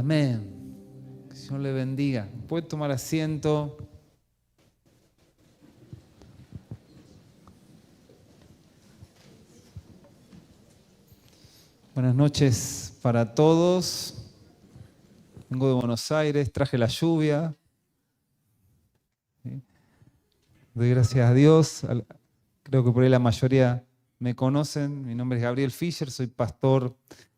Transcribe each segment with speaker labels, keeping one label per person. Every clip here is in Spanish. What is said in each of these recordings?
Speaker 1: Amén. Que el Señor le bendiga. Puede tomar asiento. Buenas noches para todos. Vengo de Buenos Aires, traje la lluvia. Doy gracias a Dios. Creo que por ahí la mayoría me conocen. Mi nombre es Gabriel Fischer, soy pastor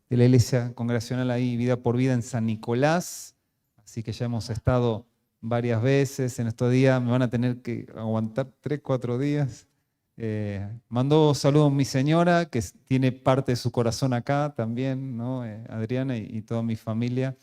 Speaker 1: de la Iglesia Congregacional ahí, Vida por Vida en San Nicolás. Así que ya hemos estado varias veces en estos días. Me van a tener que aguantar 3, 4 días. Mandó saludos a mi señora, que tiene parte de su corazón acá también, ¿no? Adriana y toda mi familia.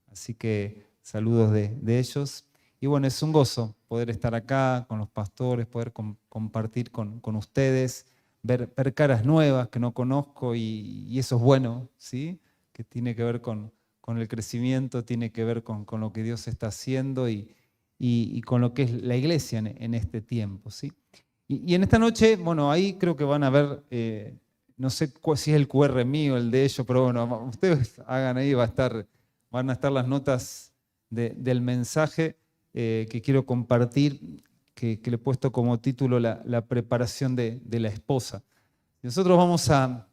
Speaker 1: Así que saludos de ellos. Y bueno, es un gozo poder estar acá con los pastores, poder compartir con ustedes, ver caras nuevas que no conozco y eso es bueno, ¿sí? Que tiene que ver con el crecimiento, tiene que ver con lo que Dios está haciendo y con lo que es la iglesia en este tiempo, ¿sí? Y en esta noche, bueno, ahí creo que van a ver, no sé si es el QR mío, el de ellos, pero bueno, ustedes hagan ahí, van a estar las notas del mensaje que quiero compartir, que le he puesto como título la preparación de la esposa. Nosotros vamos a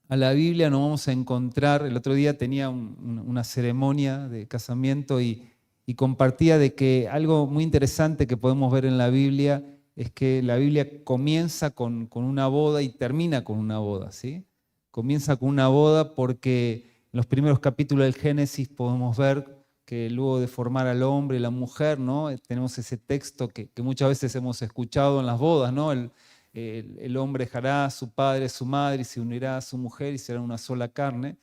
Speaker 1: la Biblia, nos vamos a encontrar, el otro día tenía una ceremonia de casamiento y compartía de que algo muy interesante que podemos ver en la Biblia es que la Biblia comienza con una boda y termina con una boda, ¿sí? Comienza con una boda porque en los primeros capítulos del Génesis podemos ver que luego de formar al hombre y la mujer, ¿no? Tenemos ese texto que muchas veces hemos escuchado en las bodas, ¿no? El hombre dejará a su padre, a su madre y se unirá a su mujer y serán una sola carne,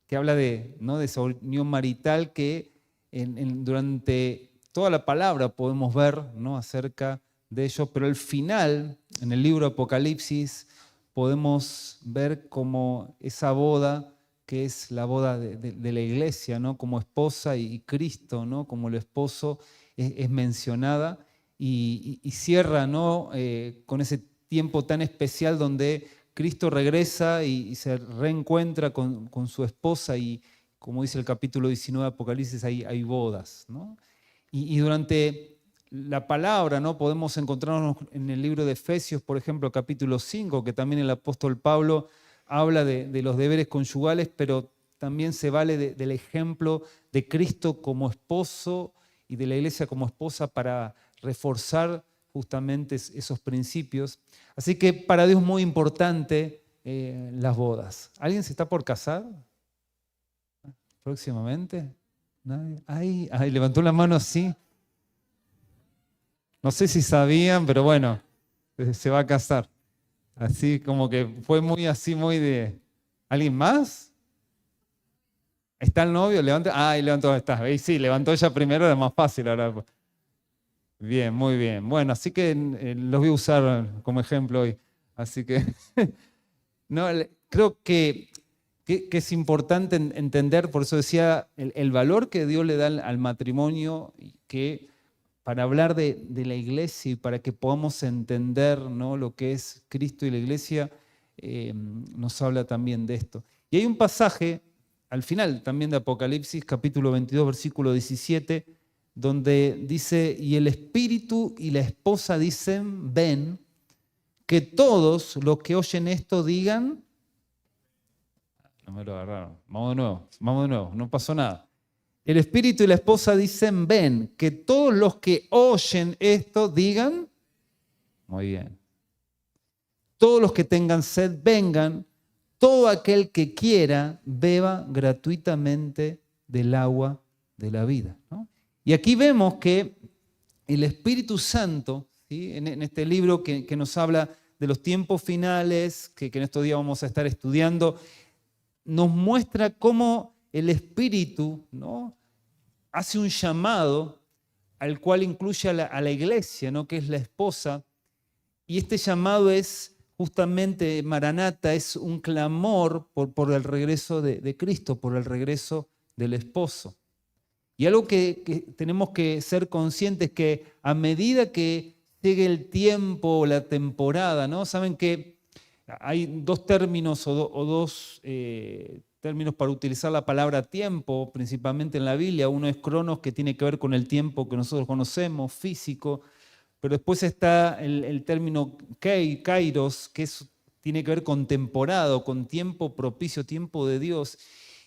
Speaker 1: que habla ¿no? de esa unión marital que durante toda la palabra podemos ver, ¿no? acerca de ello, pero al final, en el libro Apocalipsis, podemos ver como esa boda, que es la boda de la iglesia, ¿no? Como esposa y Cristo, ¿no? Como el esposo es mencionada y cierra, ¿no? Con ese tiempo tan especial donde Cristo regresa y se reencuentra con su esposa y, como dice el capítulo 19 de Apocalipsis, hay bodas, ¿no? Y durante la palabra, ¿no? Podemos encontrarnos en el libro de Efesios, por ejemplo, capítulo 5, que también el apóstol Pablo habla de los deberes conyugales, pero también se vale del ejemplo de Cristo como esposo y de la iglesia como esposa para reforzar justamente esos principios. Así que para Dios es muy importante las bodas. ¿Alguien se está por casar próximamente? ¿Nadie? Ay, levantó la mano así. No sé si sabían, pero bueno, se va a casar. Así como que fue muy así, muy de... ¿Alguien más? ¿Está el novio? Levanta. Ah, y levantó, está. Y sí, levantó ella primero, era más fácil ahora. Bien, muy bien. Bueno, así que los voy a usar como ejemplo hoy. Así que no, creo que es importante entender, por eso decía, el valor que Dios le da al matrimonio, y que para hablar de la iglesia y para que podamos entender, ¿no? lo que es Cristo y la iglesia, nos habla también de esto. Y hay un pasaje al final también de Apocalipsis, capítulo 22, versículo 17, donde dice, y el espíritu y la esposa dicen, ven, que todos los que oyen esto digan, no me lo agarraron, vamos de nuevo, no pasó nada. El espíritu y la esposa dicen, ven, que todos los que oyen esto digan, muy bien. Todos los que tengan sed vengan, todo aquel que quiera beba gratuitamente del agua de la vida, ¿no? Y aquí vemos que el Espíritu Santo, ¿sí? en este libro que nos habla de los tiempos finales, que en estos días vamos a estar estudiando, nos muestra cómo el Espíritu, ¿no? hace un llamado al cual incluye a la iglesia, ¿no? que es la esposa, y este llamado es justamente, Maranata, es un clamor por el regreso de Cristo, por el regreso del esposo. Y algo que tenemos que ser conscientes que a medida que llegue el tiempo, la temporada, ¿no? Saben que hay dos términos o dos términos para utilizar la palabra tiempo, principalmente en la Biblia. Uno es cronos, que tiene que ver con el tiempo que nosotros conocemos, físico, pero después está el término kairos, que tiene que ver con temporada, con tiempo propicio, tiempo de Dios.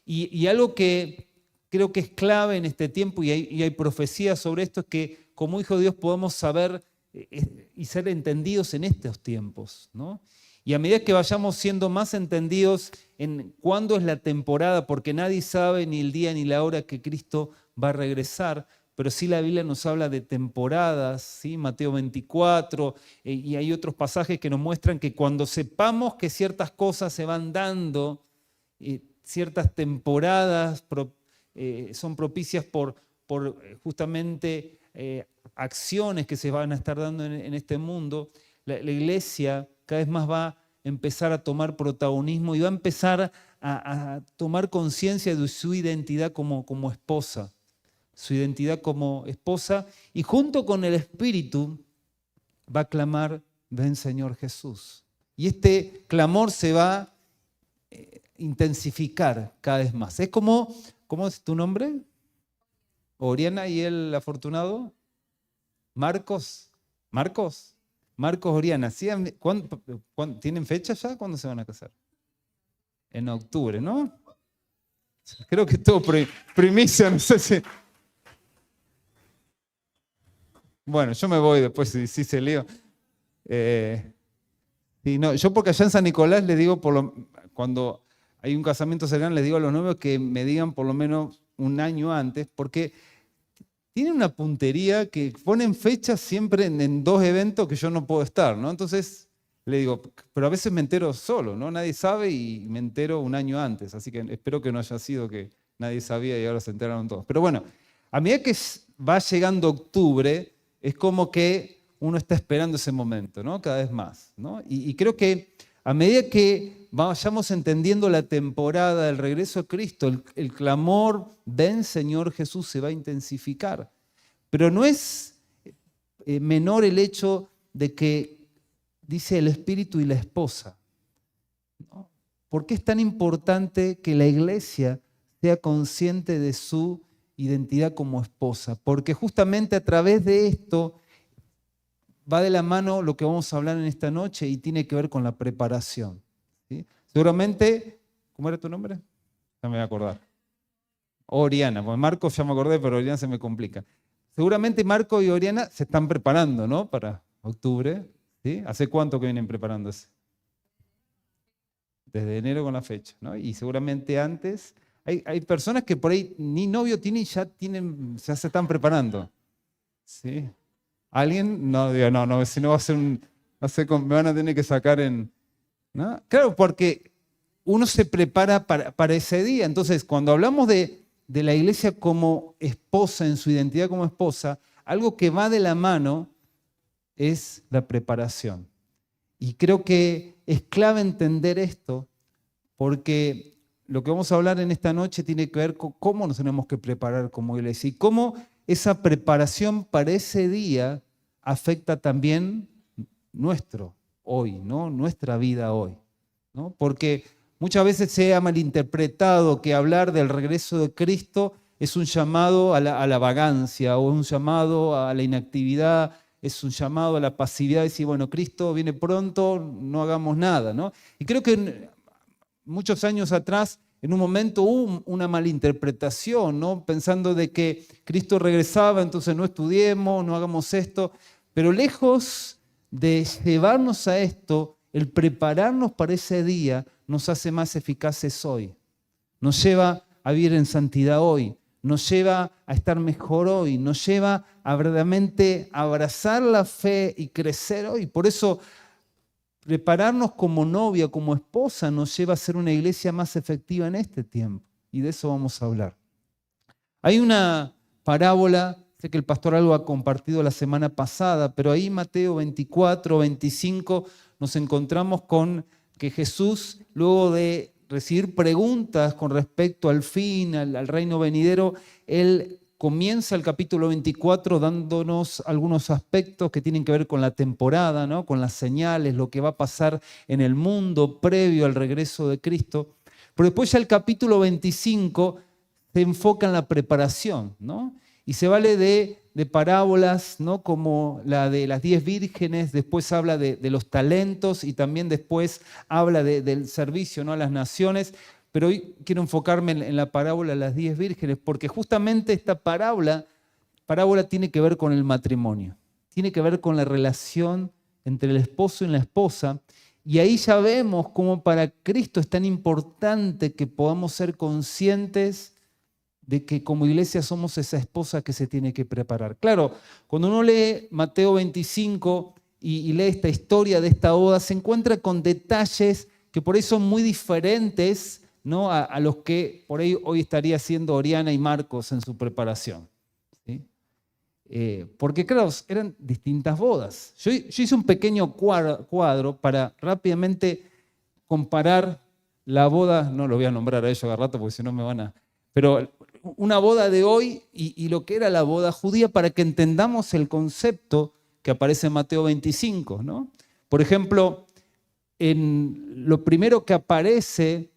Speaker 1: Y algo que creo que es clave en este tiempo, y hay profecías sobre esto, es que como hijo de Dios podamos saber y ser entendidos en estos tiempos, ¿no? Y a medida que vayamos siendo más entendidos en cuándo es la temporada, porque nadie sabe ni el día ni la hora que Cristo va a regresar, pero sí la Biblia nos habla de temporadas, ¿sí? Mateo 24, y hay otros pasajes que nos muestran que cuando sepamos que ciertas cosas se van dando, ciertas temporadas son propicias por justamente acciones que se van a estar dando en este mundo, la iglesia cada vez más va a empezar a tomar protagonismo y va a empezar a tomar conciencia de su identidad como esposa, su identidad como esposa, y junto con el Espíritu va a clamar: ven Señor Jesús. Y este clamor se va a intensificar cada vez más. Es como, ¿cómo es tu nombre? Oriana. ¿Y el afortunado? Marcos. ¿Marcos? Marcos, Oriana. ¿Sí? ¿Tienen fecha ya? ¿Cuándo se van a casar? En octubre, ¿no? Creo que todo primicia, no sé si... Bueno, yo me voy después si se lío. No, yo porque allá en San Nicolás les digo, cuando hay un casamiento cercano, les digo a los novios que me digan por lo menos un año antes, porque tienen una puntería que ponen fechas siempre en dos eventos que yo no puedo estar, ¿no? Entonces le digo, pero a veces me entero solo, ¿no? Nadie sabe y me entero un año antes, así que espero que no haya sido que nadie sabía y ahora se enteraron todos. Pero bueno, a medida que va llegando octubre, es como que uno está esperando ese momento, ¿no? Cada vez más, ¿no? Y creo que a medida que vayamos entendiendo la temporada del regreso a Cristo, el clamor, ven Señor Jesús, se va a intensificar. Pero no es menor el hecho de que dice el Espíritu y la esposa, ¿no? ¿Por qué es tan importante que la iglesia sea consciente de su identidad como esposa? Porque justamente a través de esto va de la mano lo que vamos a hablar en esta noche y tiene que ver con la preparación, ¿sí? Seguramente, ¿cómo era tu nombre? Ya me voy a acordar. Oriana, pues Marcos ya me acordé, pero Oriana se me complica. Seguramente Marco y Oriana se están preparando, ¿no? Para octubre, ¿sí? ¿Hace cuánto que vienen preparándose? Desde enero con la fecha, ¿no? Y seguramente antes, hay personas que por ahí ni novio tienen y ya se están preparando, ¿sí? ¿Alguien? No, digo, no, si no va a ser me van a tener que sacar ¿no? Claro, porque uno se prepara para ese día. Entonces, cuando hablamos de la iglesia como esposa, en su identidad como esposa, algo que va de la mano es la preparación. Y creo que es clave entender esto, porque lo que vamos a hablar en esta noche tiene que ver con cómo nos tenemos que preparar como iglesia y cómo esa preparación para ese día afecta también nuestro hoy, ¿no? Nuestra vida hoy, ¿no? Porque muchas veces se ha malinterpretado que hablar del regreso de Cristo es un llamado a la vagancia o un llamado a la inactividad, es un llamado a la pasividad, decir, bueno, Cristo viene pronto, no hagamos nada, ¿no? Y creo que muchos años atrás, en un momento hubo una malinterpretación, ¿no? Pensando de que Cristo regresaba, entonces no estudiemos, no hagamos esto. Pero lejos de llevarnos a esto, el prepararnos para ese día nos hace más eficaces hoy. Nos lleva a vivir en santidad hoy, nos lleva a estar mejor hoy, nos lleva a verdaderamente abrazar la fe y crecer hoy. Por eso, prepararnos como novia, como esposa, nos lleva a ser una iglesia más efectiva en este tiempo. Y de eso vamos a hablar. Hay una parábola, sé que el pastor algo ha compartido la semana pasada, pero ahí Mateo 24, 25 nos encontramos con que Jesús, luego de recibir preguntas con respecto al fin, al reino venidero, Él comienza el capítulo 24 dándonos algunos aspectos que tienen que ver con la temporada, ¿no? Con las señales, lo que va a pasar en el mundo previo al regreso de Cristo. Pero después ya el capítulo 25 se enfoca en la preparación, ¿no? Y se vale de parábolas, ¿no? Como la de las 10 vírgenes, después habla de los talentos y también después habla del servicio, ¿no? A las naciones. Pero hoy quiero enfocarme en la parábola de las 10 vírgenes, porque justamente esta parábola tiene que ver con el matrimonio, tiene que ver con la relación entre el esposo y la esposa. Y ahí ya vemos cómo para Cristo es tan importante que podamos ser conscientes de que como iglesia somos esa esposa que se tiene que preparar. Claro, cuando uno lee Mateo 25 y lee esta historia de esta boda, se encuentra con detalles que por ahí son muy diferentes, ¿no? a los que por ahí hoy estaría haciendo Oriana y Marcos en su preparación, ¿sí? Porque claro, eran distintas bodas. Yo hice un pequeño cuadro para rápidamente comparar la boda, no lo voy a nombrar a ellos a rato porque si no me van a... Pero una boda de hoy y lo que era la boda judía para que entendamos el concepto que aparece en Mateo 25, ¿no? Por ejemplo, lo primero que aparece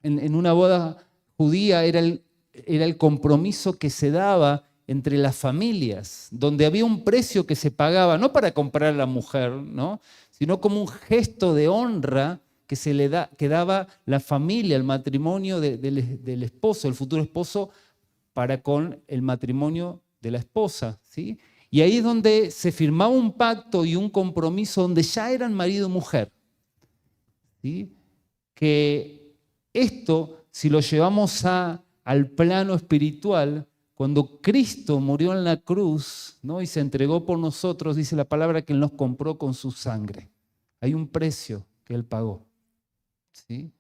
Speaker 1: en una boda judía era el compromiso que se daba entre las familias, donde había un precio que se pagaba, no para comprar a la mujer, ¿no? Sino como un gesto de honra que daba la familia, el matrimonio del esposo, el futuro esposo, para con el matrimonio de la esposa, ¿sí? Y ahí es donde se firmaba un pacto y un compromiso donde ya eran marido y mujer, ¿sí? Que esto, si lo llevamos al plano espiritual, cuando Cristo murió en la cruz, ¿no? Y se entregó por nosotros, dice la palabra que Él nos compró con su sangre. Hay un precio que Él pagó, ¿sí?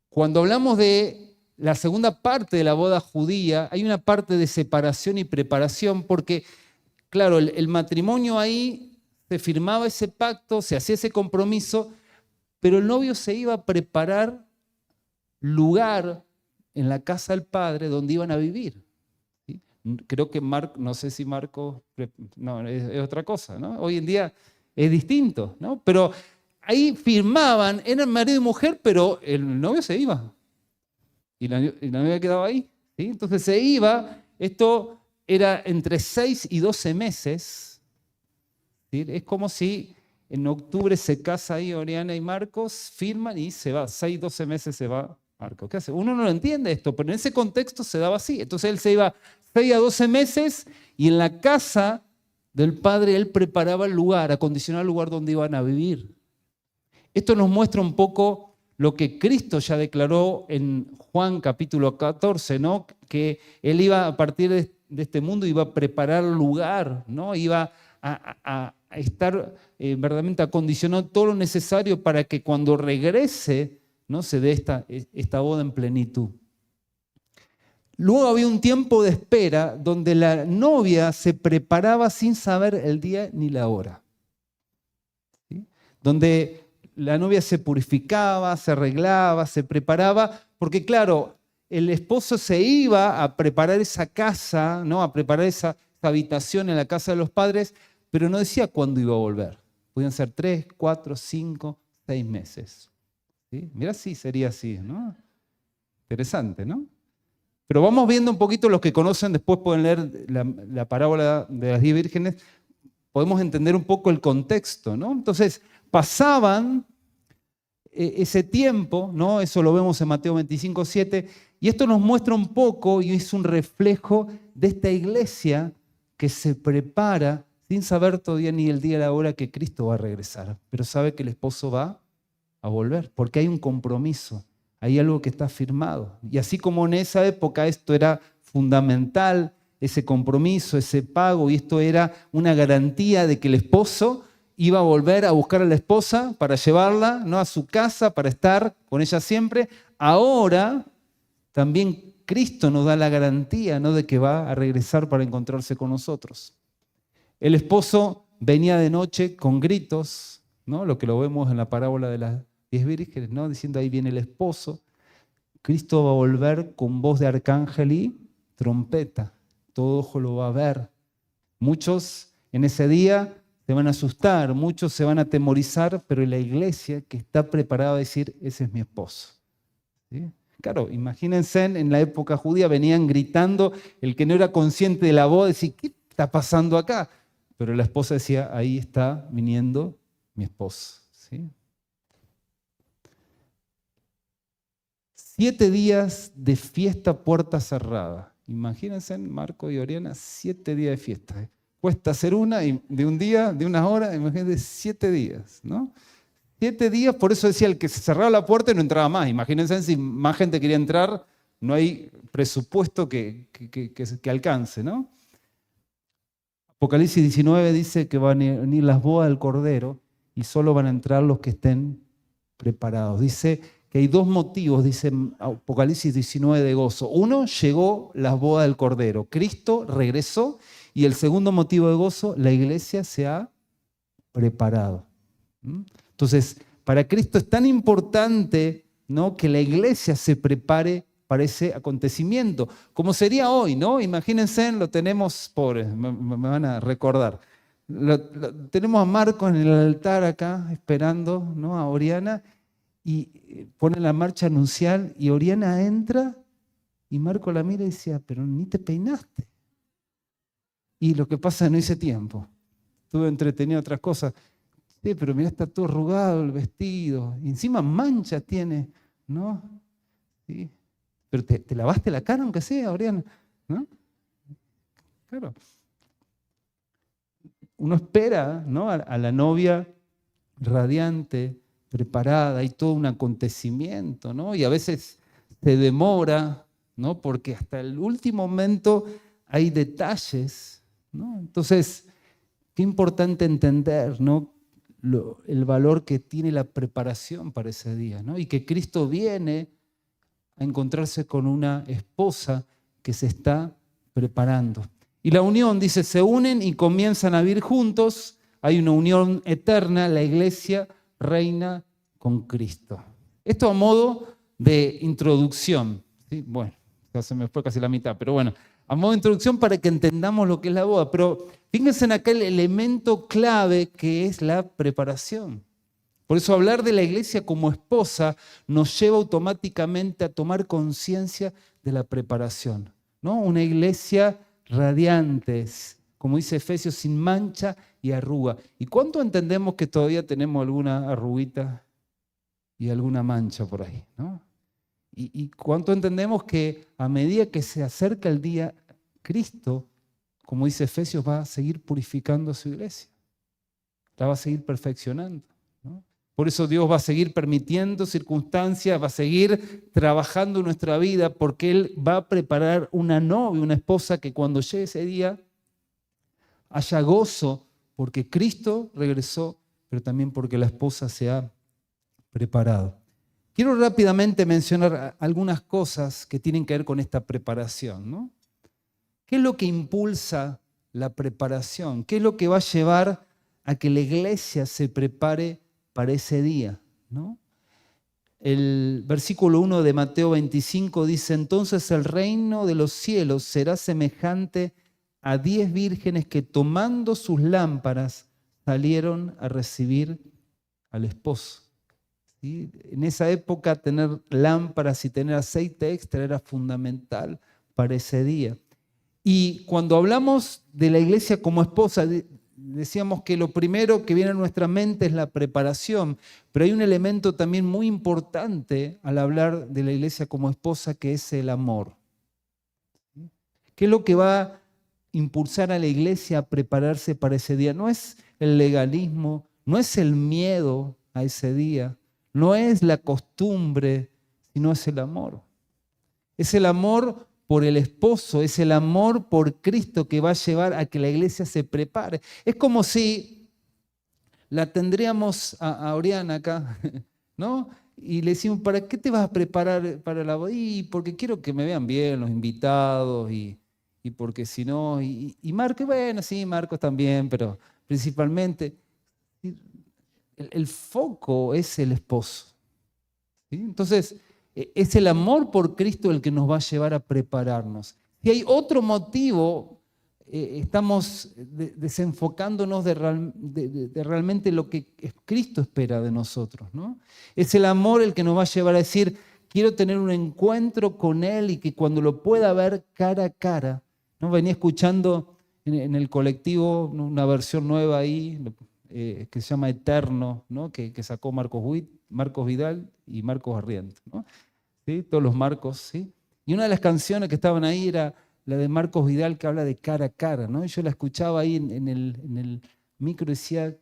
Speaker 1: Cuando hablamos de la segunda parte de la boda judía, hay una parte de separación y preparación, porque, claro, el matrimonio ahí se firmaba ese pacto, se hacía ese compromiso, pero el novio se iba a preparar lugar en la casa del padre donde iban a vivir. ¿Sí? Creo que no sé si Marco, no, es otra cosa, ¿no? Hoy en día es distinto, ¿no? Pero ahí firmaban, eran marido y mujer, pero el novio se iba. Y la novia quedaba ahí, ¿sí? Entonces se iba, esto era entre 6 y 12 meses, ¿sí? Es como si en octubre se casa ahí Oriana y Marcos, firman y se va, 6, 12 meses se va Marcos. ¿Qué hace? Uno no lo entiende esto, pero en ese contexto se daba así. Entonces él se iba 6 a 12 meses y en la casa del padre él preparaba el lugar, acondicionaba el lugar donde iban a vivir. Esto nos muestra un poco lo que Cristo ya declaró en Juan capítulo 14, ¿no? Que Él iba a partir de este mundo, iba a preparar lugar, ¿no? Iba a estar verdaderamente acondicionado todo lo necesario para que cuando regrese, ¿no? Se dé esta boda en plenitud. Luego había un tiempo de espera donde la novia se preparaba sin saber el día ni la hora, ¿sí? Donde la novia se purificaba, se arreglaba, se preparaba, porque claro, el esposo se iba a preparar esa casa, ¿no? A preparar esa habitación en la casa de los padres, pero no decía cuándo iba a volver. Podían ser 3, 4, 5, 6 meses. ¿Sí? Mira, sí, sería así, ¿no? Interesante, ¿no? Pero vamos viendo un poquito, los que conocen, después pueden leer la parábola de las 10 vírgenes, podemos entender un poco el contexto, ¿no? Entonces, pasaban ese tiempo, ¿no? Eso lo vemos en Mateo 25, 7, y esto nos muestra un poco y es un reflejo de esta iglesia que se prepara sin saber todavía ni el día ni la hora que Cristo va a regresar, pero sabe que el esposo va a volver, porque hay un compromiso, hay algo que está firmado. Y así como en esa época esto era fundamental, ese compromiso, ese pago, y esto era una garantía de que el esposo iba a volver a buscar a la esposa para llevarla, ¿no? A su casa, para estar con ella siempre. Ahora también Cristo nos da la garantía, ¿no? De que va a regresar para encontrarse con nosotros. El esposo venía de noche con gritos, ¿no? Lo que lo vemos en la parábola de las 10 vírgenes, ¿no? Diciendo ahí viene el esposo. Cristo va a volver con voz de arcángel y trompeta. Todo ojo lo va a ver. Muchos en ese día se van a asustar, muchos se van a atemorizar, pero la iglesia que está preparada a decir, ese es mi esposo. ¿Sí? Claro, imagínense en la época judía venían gritando, el que no era consciente de la boda decía, ¿qué está pasando acá? Pero la esposa decía, ahí está viniendo mi esposo. ¿Sí? 7 días de fiesta puerta cerrada. Imagínense, Marco y Oriana, 7 días de fiesta. Cuesta hacer una de un día, de una hora, imagínense 7 días, ¿no? 7 días, por eso decía, el que se cerraba la puerta y no entraba más. Imagínense si más gente quería entrar, no hay presupuesto que alcance, ¿no? Apocalipsis 19 dice que van a venir las bodas del Cordero y solo van a entrar los que estén preparados. Dice que hay 2 motivos, dice Apocalipsis 19, de gozo. Uno, llegó las bodas del Cordero. Cristo regresó. Y el segundo motivo de gozo, la iglesia se ha preparado. Entonces, para Cristo es tan importante, ¿no?, que la iglesia se prepare para ese acontecimiento. Como sería hoy, ¿no? Imagínense, lo tenemos, pobres, me van a recordar. Tenemos a Marco en el altar acá, esperando, ¿no?, a Oriana, y pone la marcha anuncial, y Oriana entra, y Marco la mira y decía, pero ni te peinaste. Y lo que pasa es que no hice tiempo. Estuve entretenido en otras cosas. Sí, pero mira, está todo arrugado el vestido. Y encima manchas tiene, ¿no? ¿Sí? Pero te lavaste la cara aunque sea, Oriana, ¿no? Claro. Uno espera, ¿no?, a la novia radiante, preparada, hay todo un acontecimiento, ¿no? Y a veces se demora, ¿no?, porque hasta el último momento hay detalles, ¿no? Entonces, qué importante entender, ¿no?, el valor que tiene la preparación para ese día, ¿no? Y que Cristo viene a encontrarse con una esposa que se está preparando. Y la unión, dice, se unen y comienzan a vivir juntos, hay una unión eterna, la iglesia reina con Cristo. Esto a modo de introducción, ¿sí? Bueno, ya se me fue casi la mitad, pero bueno, a modo de introducción para que entendamos lo que es la boda. Pero fíjense en aquel elemento clave que es la preparación. Por eso hablar de la iglesia como esposa nos lleva automáticamente a tomar conciencia de la preparación, ¿no? Una iglesia radiante, como dice Efesios, sin mancha y arruga. ¿Y cuánto entendemos que todavía tenemos alguna arruguita y alguna mancha por ahí, ¿no? ¿Y cuánto entendemos que a medida que se acerca el día, Cristo, como dice Efesios, va a seguir purificando a su iglesia? La va a seguir perfeccionando, ¿no? Por eso Dios va a seguir permitiendo circunstancias, va a seguir trabajando en nuestra vida, porque Él va a preparar una novia, una esposa que cuando llegue ese día haya gozo, porque Cristo regresó, pero también porque la esposa se ha preparado. Quiero rápidamente mencionar algunas cosas que tienen que ver con esta preparación, ¿no? ¿Qué es lo que impulsa la preparación? ¿Qué es lo que va a llevar a que la iglesia se prepare para ese día, ¿no? El versículo 1 de Mateo 25 dice, entonces el reino de los cielos será semejante a 10 vírgenes que tomando sus lámparas salieron a recibir al esposo. ¿Sí? En esa época tener lámparas y tener aceite extra era fundamental para ese día. Y cuando hablamos de la iglesia como esposa, decíamos que lo primero que viene a nuestra mente es la preparación, pero hay un elemento también muy importante al hablar de la iglesia como esposa, que es el amor. ¿Qué es lo que va a impulsar a la iglesia a prepararse para ese día? No es el legalismo, no es el miedo a ese día, no es la costumbre, sino es el amor. Es el amor por el esposo, es el amor por Cristo que va a llevar a que la iglesia se prepare. Es como si la tendríamos a Oriana acá, ¿no? Y le decimos, ¿para qué te vas a preparar para la boda? Y porque quiero que me vean bien los invitados y porque si no, y Marco, bueno, sí, Marcos también, pero principalmente el foco es el esposo, ¿sí? Entonces, es el amor por Cristo el que nos va a llevar a prepararnos. Si hay otro motivo, estamos desenfocándonos de realmente lo que Cristo espera de nosotros, ¿no? Es el amor el que nos va a llevar a decir, quiero tener un encuentro con Él y que cuando lo pueda ver cara a cara, ¿no? Venía escuchando en el colectivo una versión nueva ahí, que se llama Eterno, ¿no? que sacó Marcos Vidal y Marcos Arriento, ¿no? ¿Sí? Todos los Marcos, ¿sí? Y una de las canciones que estaban ahí era la de Marcos Vidal, que habla de cara a cara, ¿no? Y yo la escuchaba ahí en el micro y decía,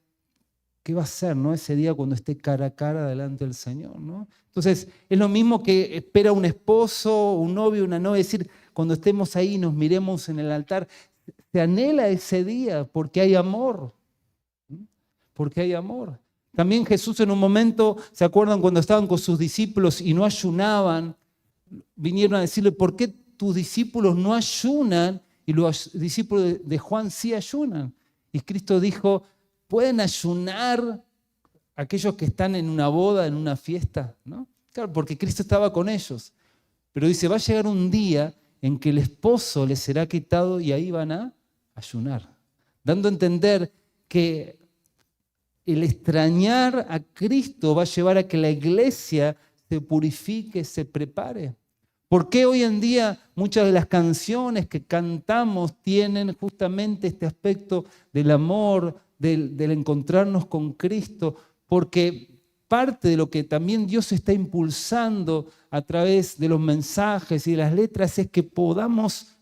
Speaker 1: ¿qué va a ser, no? Ese día cuando esté cara a cara delante del Señor, ¿no? Entonces, es lo mismo que espera un esposo, un novio, una novia, es decir, cuando estemos ahí y nos miremos en el altar, se anhela ese día porque hay amor, porque hay amor. También Jesús en un momento, ¿se acuerdan cuando estaban con sus discípulos y no ayunaban? Vinieron a decirle, ¿por qué tus discípulos no ayunan y los discípulos de Juan sí ayunan? Y Cristo dijo, ¿pueden ayunar aquellos que están en una boda, en una fiesta? ¿No? Claro, porque Cristo estaba con ellos. Pero dice, va a llegar un día en que el esposo les será quitado y ahí van a ayunar. Dando a entender que el extrañar a Cristo va a llevar a que la iglesia se purifique, se prepare. ¿Por qué hoy en día muchas de las canciones que cantamos tienen justamente este aspecto del amor, del encontrarnos con Cristo? Porque parte de lo que también Dios está impulsando a través de los mensajes y de las letras es que podamos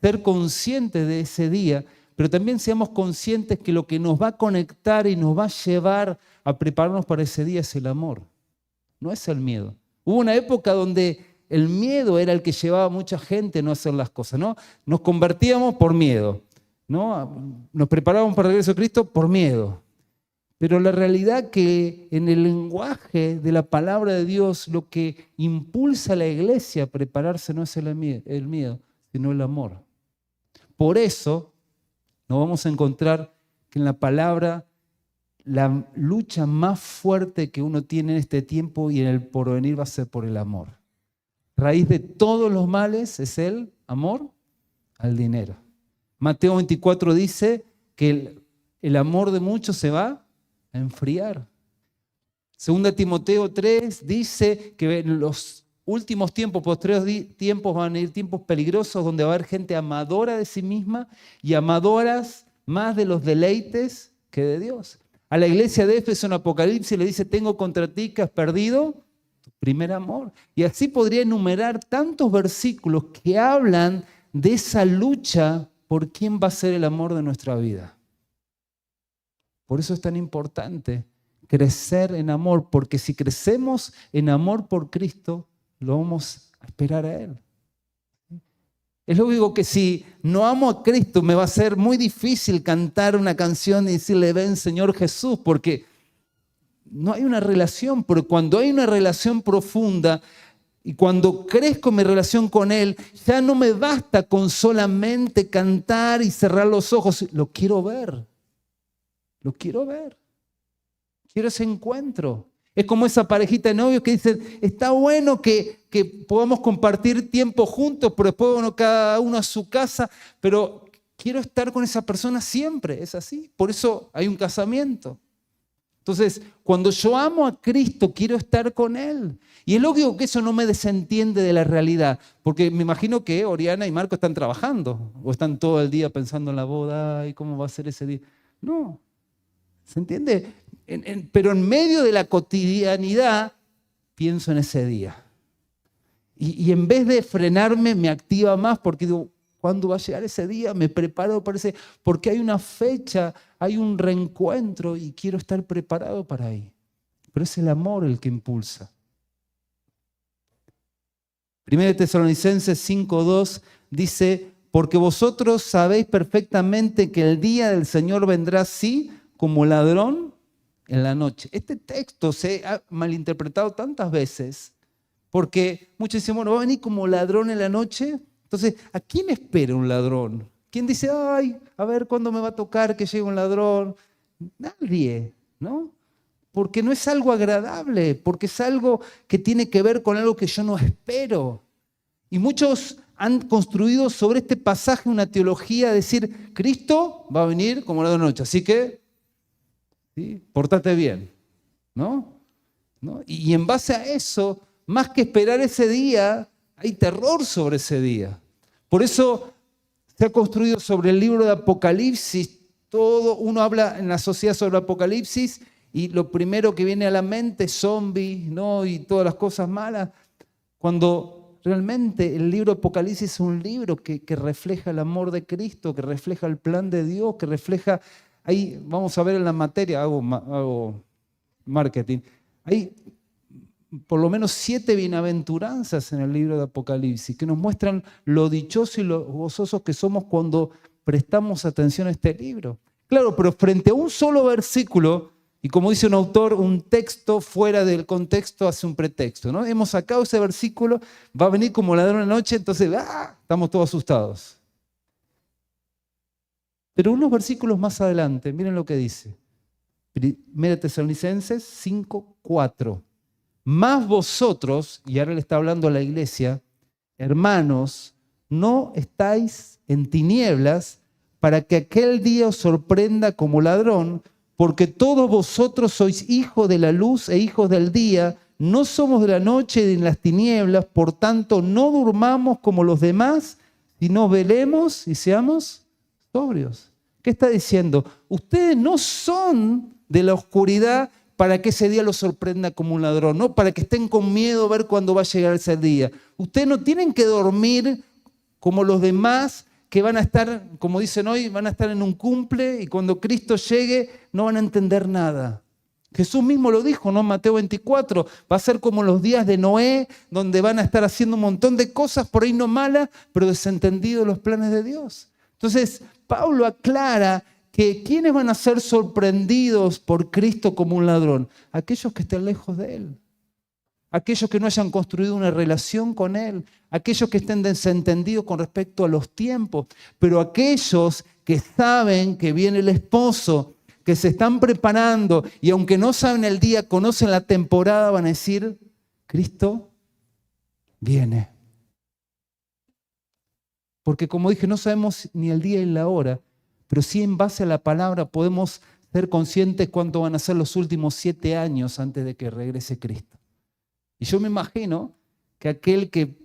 Speaker 1: ser conscientes de ese día, pero también seamos conscientes que lo que nos va a conectar y nos va a llevar a prepararnos para ese día es el amor, no es el miedo. Hubo una época donde el miedo era el que llevaba a mucha gente a no hacer las cosas, ¿no? Nos convertíamos por miedo, ¿no? Nos preparábamos para el regreso de Cristo por miedo. Pero la realidad que en el lenguaje de la palabra de Dios lo que impulsa a la iglesia a prepararse no es el miedo, sino el amor. Por eso nos vamos a encontrar que en la palabra la lucha más fuerte que uno tiene en este tiempo y en el porvenir va a ser por el amor. Raíz de todos los males es el amor al dinero. Mateo 24 dice que el amor de muchos se va a enfriar. Segunda Timoteo 3 dice que en los últimos tiempos, posteriores tiempos, van a ir tiempos peligrosos donde va a haber gente amadora de sí misma y amadoras más de los deleites que de Dios. A la iglesia de Éfeso en Apocalipsis le dice, tengo contra ti que has perdido tu primer amor. Y así podría enumerar tantos versículos que hablan de esa lucha por quién va a ser el amor de nuestra vida. Por eso es tan importante crecer en amor, porque si crecemos en amor por Cristo, lo vamos a esperar a Él. Es lógico que si no amo a Cristo, me va a ser muy difícil cantar una canción y decirle, ven Señor Jesús, porque no hay una relación, pero cuando hay una relación profunda y cuando crezco mi relación con Él, ya no me basta con solamente cantar y cerrar los ojos, lo quiero ver. Lo quiero ver. Quiero ese encuentro. Es como esa parejita de novios que dicen, está bueno que podamos compartir tiempo juntos, pero después bueno, cada uno a su casa, pero quiero estar con esa persona siempre. Es así. Por eso hay un casamiento. Entonces, cuando yo amo a Cristo, quiero estar con Él. Y es lógico que eso no me desentiende de la realidad, porque me imagino que Oriana y Marco están trabajando, o están todo el día pensando en la boda y cómo va a ser ese día. No. ¿Se entiende? Pero en medio de la cotidianidad pienso en ese día. Y en vez de frenarme, me activa más porque digo, ¿cuándo va a llegar ese día? Me preparo para ese, porque hay una fecha, hay un reencuentro y quiero estar preparado para ahí. Pero es el amor el que impulsa. 1 Tesalonicenses 5:2 dice, porque vosotros sabéis perfectamente que el día del Señor vendrá así, como ladrón en la noche. Este texto se ha malinterpretado tantas veces porque muchos dicen, bueno, va a venir como ladrón en la noche. Entonces, ¿a quién espera un ladrón? ¿Quién dice, ay, a ver cuándo me va a tocar que llegue un ladrón? Nadie, ¿no? Porque no es algo agradable, porque es algo que tiene que ver con algo que yo no espero. Y muchos han construido sobre este pasaje una teología de decir, Cristo va a venir como ladrón en la noche, así que ¿sí? Pórtate bien, ¿no? Y en base a eso más que esperar ese día, hay terror sobre ese día. Por eso se ha construido sobre el libro de Apocalipsis. Todo uno habla en la sociedad sobre Apocalipsis y lo primero que viene a la mente es zombies, ¿no? Y todas las cosas malas. Cuando realmente el libro de Apocalipsis es un libro que refleja el amor de Cristo, que refleja el plan de Dios, que refleja, ahí vamos a ver en la materia, hago marketing, hay por lo menos 7 bienaventuranzas en el libro de Apocalipsis que nos muestran lo dichosos y lo gozosos que somos cuando prestamos atención a este libro. Claro, pero frente a un solo versículo, y como dice un autor, un texto fuera del contexto hace un pretexto, ¿no? Hemos sacado ese versículo, va a venir como ladrón en la noche, entonces estamos todos asustados. Pero unos versículos más adelante, miren lo que dice. 1 Tesalonicenses 5:4. Más vosotros, y ahora le está hablando a la iglesia, hermanos, no estáis en tinieblas para que aquel día os sorprenda como ladrón, porque todos vosotros sois hijos de la luz e hijos del día, no somos de la noche ni de las tinieblas, por tanto no durmamos como los demás, sino velemos y seamos sobrios. ¿Qué está diciendo? Ustedes no son de la oscuridad para que ese día los sorprenda como un ladrón, no para que estén con miedo a ver cuándo va a llegar ese día. Ustedes no tienen que dormir como los demás que van a estar, como dicen hoy, van a estar en un cumple y cuando Cristo llegue no van a entender nada. Jesús mismo lo dijo, ¿no? Mateo 24, va a ser como los días de Noé, donde van a estar haciendo un montón de cosas, por ahí no malas, pero desentendidos los planes de Dios. Entonces, Pablo aclara que ¿quiénes van a ser sorprendidos por Cristo como un ladrón? Aquellos que estén lejos de Él. Aquellos que no hayan construido una relación con Él. Aquellos que estén desentendidos con respecto a los tiempos. Pero aquellos que saben que viene el esposo, que se están preparando y aunque no saben el día, conocen la temporada, van a decir, Cristo viene. Porque como dije, no sabemos ni el día ni la hora, pero sí en base a la palabra podemos ser conscientes cuánto van a ser los últimos 7 años antes de que regrese Cristo. Y yo me imagino que aquel que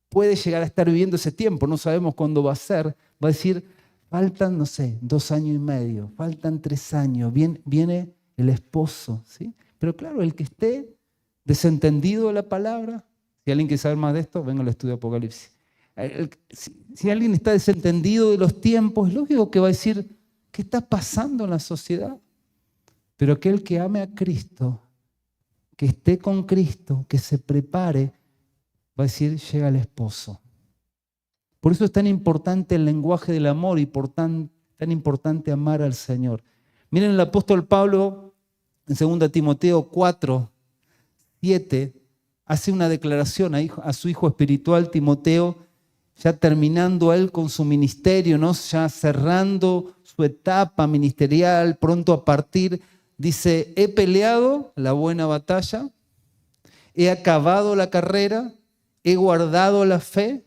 Speaker 1: puede llegar a estar viviendo ese tiempo, no sabemos cuándo va a ser, va a decir, faltan, no sé, 2 años y medio, faltan 3 años, viene el esposo, ¿sí? Pero claro, el que esté desentendido de la palabra, si alguien quiere saber más de esto, venga al estudio de Apocalipsis. Si alguien está desentendido de los tiempos, es lógico que va a decir, ¿qué está pasando en la sociedad? Pero aquel que ame a Cristo, que esté con Cristo, que se prepare, va a decir, llega el esposo. Por eso es tan importante el lenguaje del amor y tan importante amar al Señor. Miren el apóstol Pablo en 2 Timoteo 4:7 hace una declaración a su hijo espiritual Timoteo, ya terminando él con su ministerio, ¿no? Ya cerrando su etapa ministerial, pronto a partir, dice, he peleado la buena batalla, he acabado la carrera, he guardado la fe,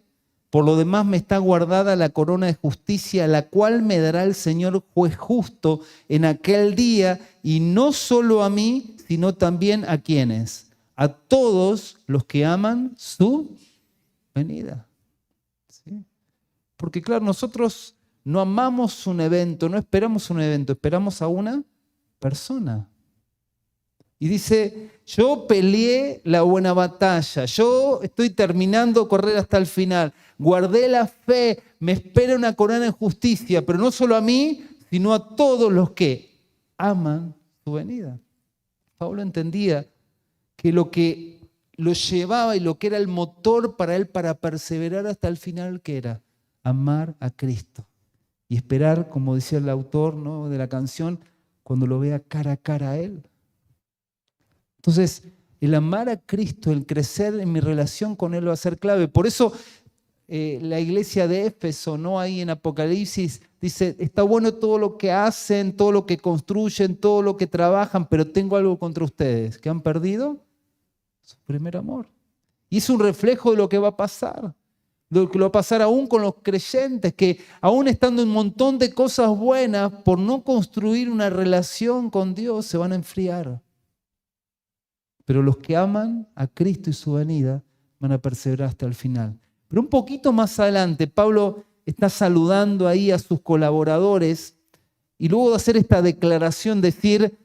Speaker 1: por lo demás me está guardada la corona de justicia, la cual me dará el Señor juez justo en aquel día, y no solo a mí, sino también a quienes, a todos los que aman su venida. ¿Sí? Porque claro, nosotros no amamos un evento, no esperamos un evento, esperamos a una persona. Y dice, yo peleé la buena batalla, yo estoy terminando correr hasta el final, guardé la fe, me espera una corona de justicia, pero no solo a mí, sino a todos los que aman su venida. Pablo entendía que lo que lo llevaba y lo que era el motor para él para perseverar hasta el final, ¿qué era? Amar a Cristo. Y esperar, como decía el autor, ¿no?, de la canción, cuando lo vea cara a cara a Él. Entonces, el amar a Cristo, el crecer en mi relación con Él va a ser clave. Por eso la iglesia de Éfeso, ¿no?, ahí en Apocalipsis, dice, está bueno todo lo que hacen, todo lo que construyen, todo lo que trabajan, pero tengo algo contra ustedes, que han perdido su primer amor. Y es un reflejo de lo que va a pasar. Lo que va a pasar aún con los creyentes, que aún estando en un montón de cosas buenas, por no construir una relación con Dios, se van a enfriar. pero los que aman a Cristo y su venida van a perseverar hasta el final. Pero un poquito más adelante, Pablo está saludando ahí a sus colaboradores y luego de hacer esta declaración, decir,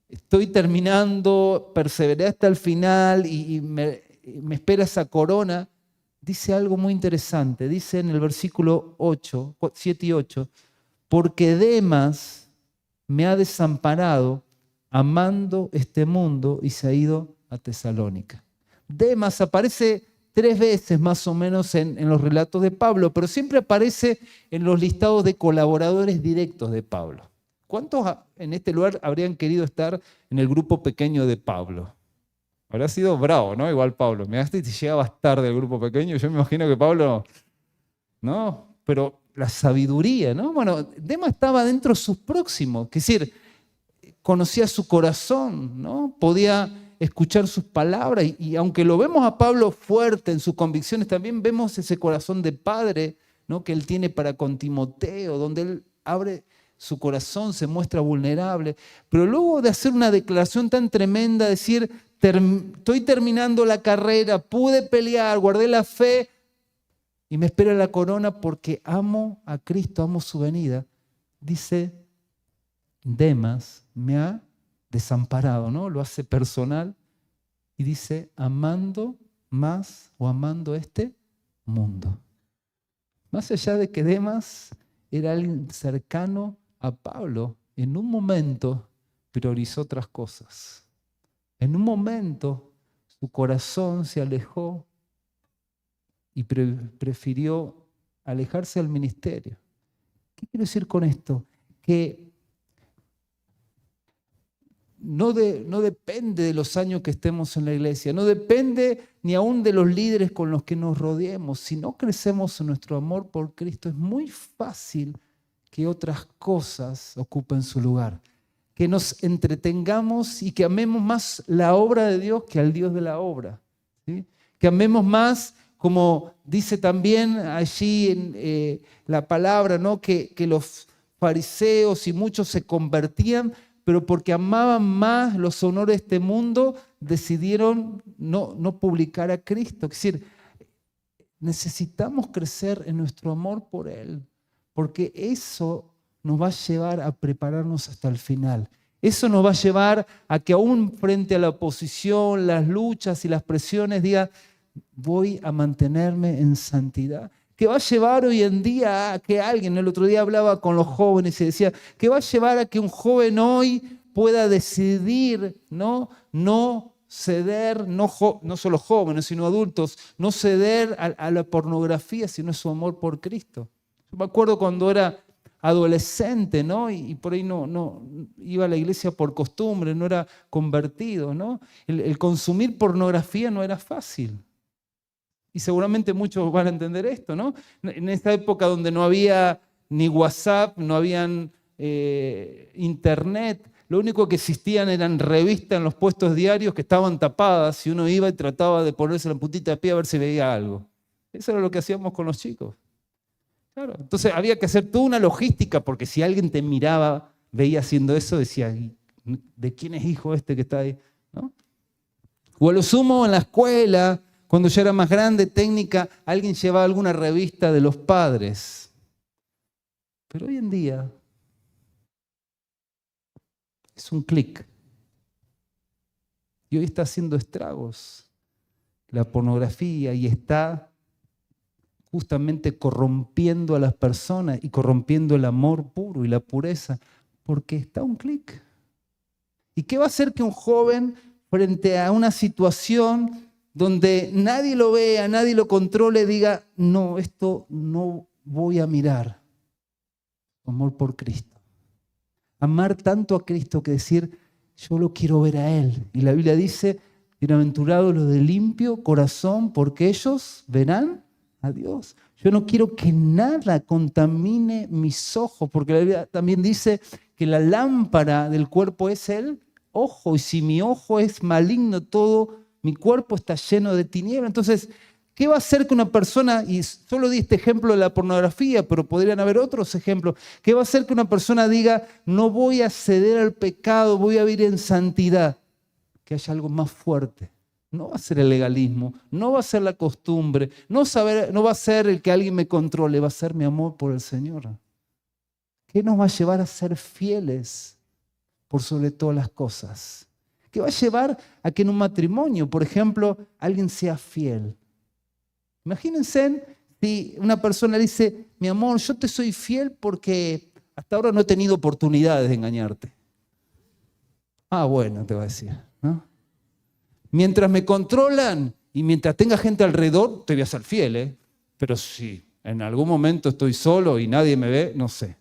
Speaker 1: estoy terminando, perseveré hasta el final y me espera esa corona, dice algo muy interesante. Dice en el versículo 7 y 8, porque Demas me ha desamparado amando este mundo y se ha ido a Tesalónica. Demas aparece 3 veces más o menos en los relatos de Pablo, pero siempre aparece en los listados de colaboradores directos de Pablo. ¿Cuántos en este lugar habrían querido estar en el grupo pequeño de Pablo? Habrá sido bravo, ¿no? Igual Pablo. Miraste si llegabas tarde al grupo pequeño. Yo me imagino que Pablo, ¿no? Pero la sabiduría, ¿no? Bueno, Demas estaba dentro de sus próximos. Es decir, conocía su corazón, ¿no? Podía escuchar sus palabras. Y aunque lo vemos a Pablo fuerte en sus convicciones, también vemos ese corazón de padre, ¿no? Que él tiene para con Timoteo, donde él abre su corazón, se muestra vulnerable. Pero luego de hacer una declaración tan tremenda, decir, estoy terminando la carrera, pude pelear, guardé la fe y me espera la corona porque amo a Cristo, amo su venida. Dice, Demas me ha desamparado, ¿no? Lo hace personal y dice, amando más o amando este mundo. Más allá de que Demas era alguien cercano a Pablo, en un momento priorizó otras cosas. En un momento su corazón se alejó y prefirió alejarse del ministerio. ¿Qué quiero decir con esto? Que no depende de los años que estemos en la iglesia, no depende ni aún de los líderes con los que nos rodeemos. Si no crecemos en nuestro amor por Cristo, es muy fácil que otras cosas ocupen su lugar. Que nos entretengamos y que amemos más la obra de Dios que al Dios de la obra, ¿sí? Que amemos más, como dice también allí en la palabra, ¿no? Que los fariseos y muchos se convertían, pero porque amaban más los honores de este mundo, decidieron no publicar a Cristo. Es decir, necesitamos crecer en nuestro amor por Él, porque eso nos va a llevar a prepararnos hasta el final. Eso nos va a llevar a que aún frente a la oposición, las luchas y las presiones, diga, voy a mantenerme en santidad. Que va a llevar hoy en día a que alguien, el otro día hablaba con los jóvenes y decía, que va a llevar a que un joven hoy pueda decidir no ceder, no solo jóvenes, sino adultos, no ceder a la pornografía, sino a su amor por Cristo. Yo me acuerdo cuando era adolescente, ¿no? Y por ahí no iba a la iglesia por costumbre, no era convertido, ¿no? El consumir pornografía no era fácil. Y seguramente muchos van a entender esto, ¿no? En esta época donde no había ni WhatsApp, no habían internet, lo único que existían eran revistas en los puestos diarios que estaban tapadas y uno iba y trataba de ponerse la puntita de pie a ver si veía algo. Eso era lo que hacíamos con los chicos. Claro. Entonces había que hacer toda una logística porque si alguien te miraba, veía haciendo eso, decía, ¿de quién es hijo este que está ahí? ¿No? O a lo sumo en la escuela, cuando ya era más grande, técnica, alguien llevaba alguna revista de los padres. Pero hoy en día es un clic. Y hoy está haciendo estragos la pornografía y está justamente corrompiendo a las personas y corrompiendo el amor puro y la pureza, porque está un clic. ¿Y qué va a hacer que un joven, frente a una situación donde nadie lo vea, nadie lo controle, diga, no, esto no voy a mirar? Amor por Cristo. Amar tanto a Cristo que decir, yo lo quiero ver a Él. Y la Biblia dice, bienaventurados los de limpio corazón, porque ellos verán a Dios. Yo no quiero que nada contamine mis ojos, porque la Biblia también dice que la lámpara del cuerpo es el ojo, y si mi ojo es maligno, todo mi cuerpo está lleno de tinieblas. Entonces, ¿qué va a hacer que una persona, y solo di este ejemplo de la pornografía, pero podrían haber otros ejemplos, qué va a hacer que una persona diga, no voy a ceder al pecado, voy a vivir en santidad? que haya algo más fuerte. No va a ser el legalismo, no va a ser la costumbre, no va a ser el que alguien me controle, va a ser mi amor por el Señor. ¿Qué nos va a llevar a ser fieles por sobre todas las cosas? ¿Qué va a llevar a que en un matrimonio, por ejemplo, alguien sea fiel? Imagínense si una persona le dice, mi amor, yo te soy fiel porque hasta ahora no he tenido oportunidades de engañarte. Ah, bueno, te va a decir, ¿no? Mientras me controlan y mientras tenga gente alrededor, te voy a ser fiel, ¿eh? Pero si en algún momento estoy solo y nadie me ve, no sé.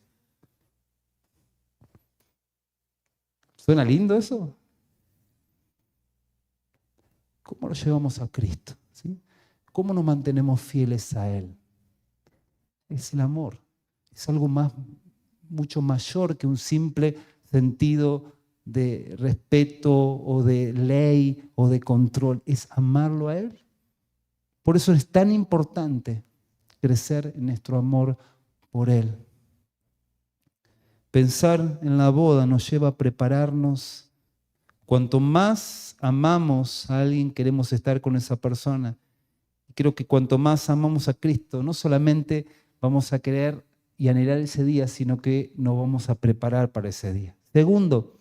Speaker 1: ¿Suena lindo eso? ¿Cómo lo llevamos a Cristo? ¿Sí? ¿Cómo nos mantenemos fieles a Él? Es el amor. Es algo mucho mayor que un simple sentido de respeto o de ley o de control. Es amarlo a Él. Por eso es tan importante crecer en nuestro amor por Él. Pensar en la boda nos lleva a prepararnos. Cuanto más amamos a alguien, queremos estar con esa persona. Creo que cuanto más amamos a Cristo, no solamente vamos a querer y anhelar ese día, sino que nos vamos a preparar para ese día. Segundo,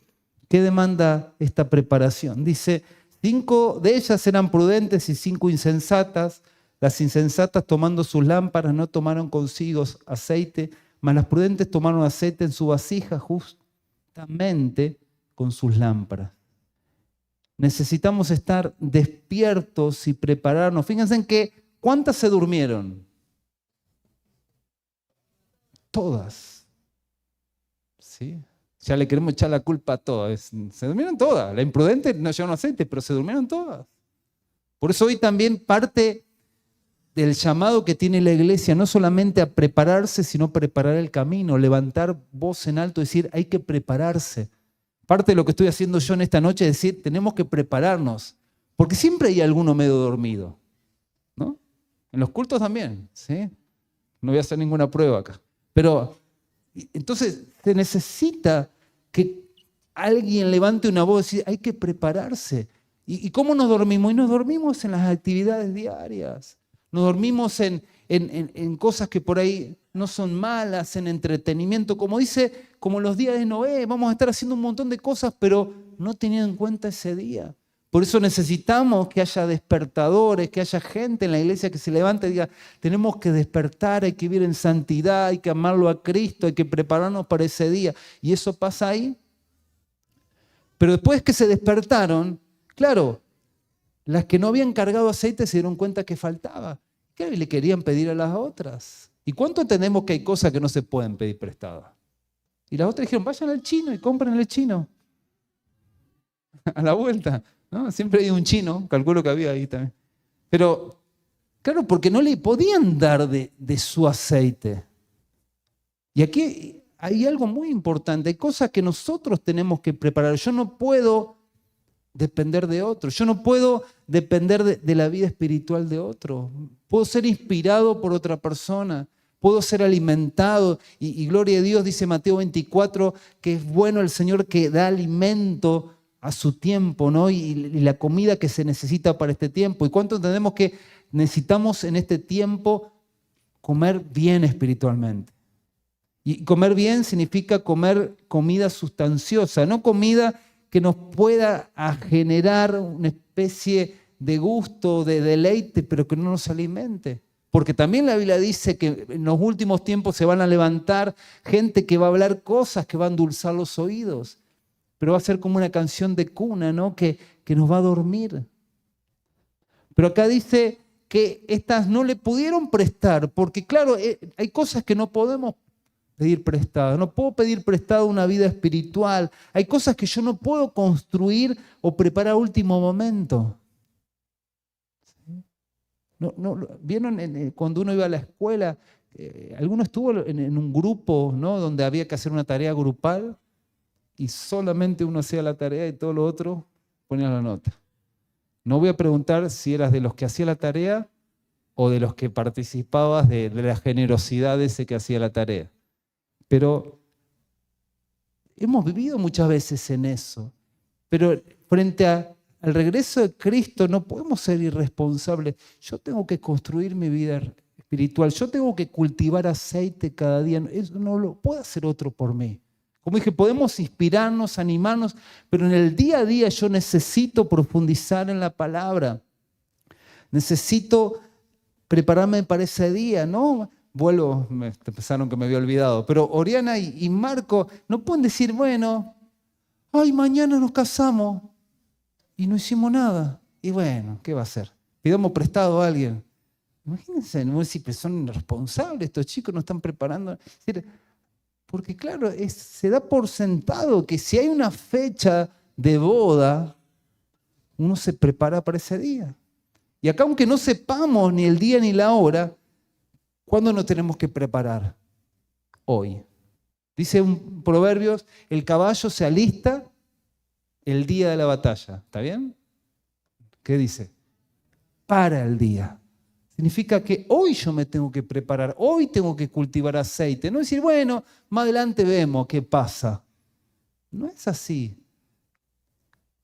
Speaker 1: ¿qué demanda esta preparación? Dice, 5 de ellas eran prudentes y 5 insensatas. Las insensatas, tomando sus lámparas, no tomaron consigo aceite, mas las prudentes tomaron aceite en su vasija justamente con sus lámparas. Necesitamos estar despiertos y prepararnos. Fíjense en que, ¿cuántas se durmieron? Todas. ¿Sí? Ya le queremos echar la culpa a todas. Se durmieron todas. La imprudente no llevaron aceite, pero se durmieron todas. Por eso hoy también parte del llamado que tiene la iglesia, no solamente a prepararse, sino preparar el camino, levantar voz en alto y decir, hay que prepararse. Parte de lo que estoy haciendo yo en esta noche es decir, tenemos que prepararnos, porque siempre hay alguno medio dormido, ¿no? En los cultos también, ¿sí? No voy a hacer ninguna prueba acá. Pero entonces se necesita que alguien levante una voz y decir, hay que prepararse. ¿Y cómo nos dormimos? Y nos dormimos en las actividades diarias. Nos dormimos en cosas que por ahí no son malas, en entretenimiento, como dice, como los días de Noé, vamos a estar haciendo un montón de cosas, pero no teniendo en cuenta ese día. Por eso necesitamos que haya despertadores, que haya gente en la iglesia que se levante y diga, tenemos que despertar, hay que vivir en santidad, hay que amarlo a Cristo, hay que prepararnos para ese día. Y eso pasa ahí. Pero después que se despertaron, claro, las que no habían cargado aceite se dieron cuenta que faltaba. Claro, y le querían pedir a las otras. ¿Y cuánto entendemos que hay cosas que no se pueden pedir prestadas? Y las otras dijeron, vayan al chino y compren el chino. A la vuelta, ¿no? Siempre hay un chino, calculo que había ahí también. Pero, claro, porque no le podían dar de su aceite. Y aquí hay algo muy importante, hay cosas que nosotros tenemos que preparar. Yo no puedo depender de otro. Yo no puedo depender de la vida espiritual de otro. Puedo ser inspirado por otra persona. Puedo ser alimentado. Y gloria a Dios, dice Mateo 24, que es bueno el Señor que da alimento a su tiempo, ¿no? Y la comida que se necesita para este tiempo. ¿Y cuánto entendemos que necesitamos en este tiempo comer bien espiritualmente? Y comer bien significa comer comida sustanciosa, no comida que nos pueda generar una especie de gusto, de deleite, pero que no nos alimente. Porque también la Biblia dice que en los últimos tiempos se van a levantar gente que va a hablar cosas que van a endulzar los oídos, pero va a ser como una canción de cuna, ¿no? que nos va a dormir. Pero acá dice que estas no le pudieron prestar, porque claro, hay cosas que no podemos pedir prestado. No puedo pedir prestado una vida espiritual. Hay cosas que yo no puedo construir o preparar a último momento. ¿Vieron cuando uno iba a la escuela? ¿Alguno estuvo en un grupo, ¿no? Donde había que hacer una tarea grupal y solamente uno hacía la tarea y todo lo otro ponía la nota? No voy a preguntar si eras de los que hacía la tarea o de los que participabas de la generosidad de ese que hacía la tarea. Pero hemos vivido muchas veces en eso. Pero frente a al regreso de Cristo no podemos ser irresponsables. Yo tengo que construir mi vida espiritual. Yo tengo que cultivar aceite cada día. Eso no lo puede hacer otro por mí. Como dije, podemos inspirarnos, animarnos, pero en el día a día yo necesito profundizar en la palabra. Necesito prepararme para ese día, ¿no? Vuelvo, pensaron que me había olvidado, pero Oriana y Marco no pueden decir, bueno, ay, mañana nos casamos y no hicimos nada. Y bueno, ¿qué va a hacer? Pidamos prestado a alguien. Imagínense, no decir, pero son irresponsables, estos chicos no están preparando. Es decir, porque claro, se da por sentado que si hay una fecha de boda, uno se prepara para ese día. Y acá, aunque no sepamos ni el día ni la hora, ¿cuándo nos tenemos que preparar? Hoy. Dice un Proverbios, el caballo se alista el día de la batalla. ¿Está bien? ¿Qué dice? Para el día. Significa que hoy yo me tengo que preparar, hoy tengo que cultivar aceite. No decir, bueno, más adelante vemos qué pasa. No es así.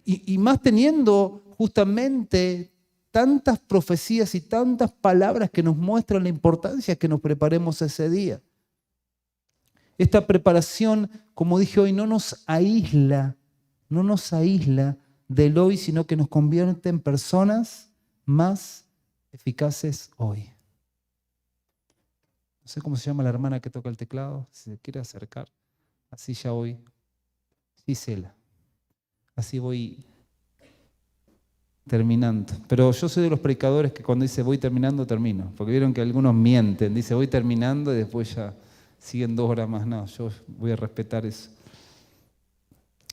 Speaker 1: Y más teniendo justamente tantas profecías y tantas palabras que nos muestran la importancia que nos preparemos ese día. Esta preparación, como dije hoy, no nos aísla del hoy, sino que nos convierte en personas más eficaces hoy. No sé cómo se llama la hermana que toca el teclado, si se quiere acercar. Así ya voy. Gisela. Así voy terminando. Pero yo soy de los predicadores que cuando dice voy terminando, termino. Porque vieron que algunos mienten. Dice voy terminando y después ya siguen 2 horas más. No, yo voy a respetar eso.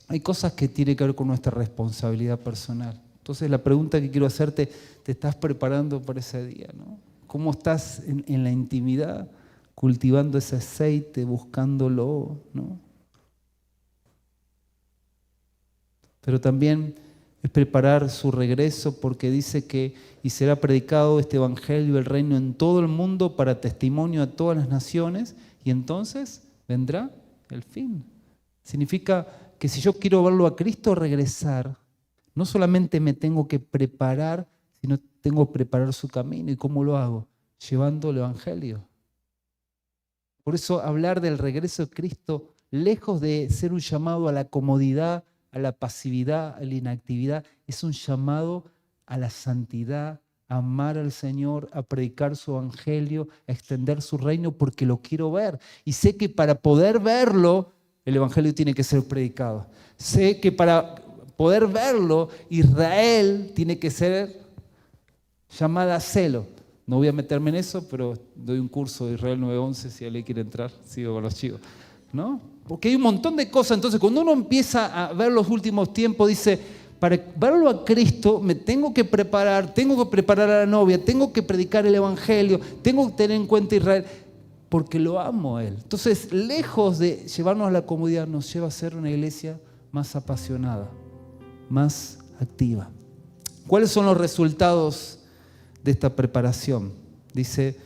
Speaker 1: Hay cosas que tienen que ver con nuestra responsabilidad personal. Entonces la pregunta que quiero hacerte, ¿te estás preparando para ese día, no? ¿Cómo estás en la intimidad cultivando ese aceite, buscándolo, ¿no? Pero también es preparar su regreso porque dice que y será predicado este evangelio del reino en todo el mundo para testimonio a todas las naciones y entonces vendrá el fin. Significa que si yo quiero verlo a Cristo regresar, no solamente me tengo que preparar, sino tengo que preparar su camino. ¿Y cómo lo hago? Llevando el evangelio. Por eso hablar del regreso de Cristo, lejos de ser un llamado a la comodidad, a la pasividad, a la inactividad, es un llamado a la santidad, a amar al Señor, a predicar su evangelio, a extender su reino porque lo quiero ver. Y sé que para poder verlo, el evangelio tiene que ser predicado. Sé que para poder verlo, Israel tiene que ser llamada a celo. No voy a meterme en eso, pero doy un curso de Israel 9:11, si alguien quiere entrar, sigo con los chicos, ¿no? Porque hay un montón de cosas. Entonces, cuando uno empieza a ver los últimos tiempos, dice, para verlo a Cristo me tengo que preparar a la novia, tengo que predicar el evangelio, tengo que tener en cuenta Israel, porque lo amo a Él. Entonces, lejos de llevarnos a la comodidad, nos lleva a ser una iglesia más apasionada, más activa. ¿Cuáles son los resultados de esta preparación? Dice,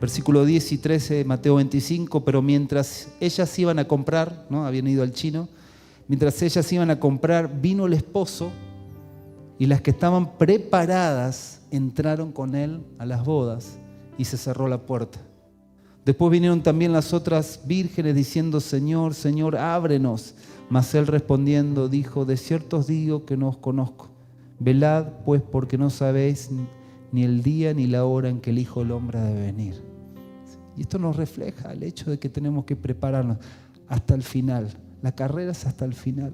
Speaker 1: versículo 10 y 13 de Mateo 25, pero mientras ellas iban a comprar, ¿no? Habían ido al chino, mientras ellas iban a comprar, vino el esposo y las que estaban preparadas entraron con él a las bodas y se cerró la puerta. Después vinieron también las otras vírgenes diciendo, Señor, Señor, ábrenos. Mas él respondiendo dijo, de cierto os digo que no os conozco. Velad pues porque no sabéis ni el día ni la hora en que el Hijo del Hombre ha de venir. Y esto nos refleja el hecho de que tenemos que prepararnos hasta el final. La carrera es hasta el final.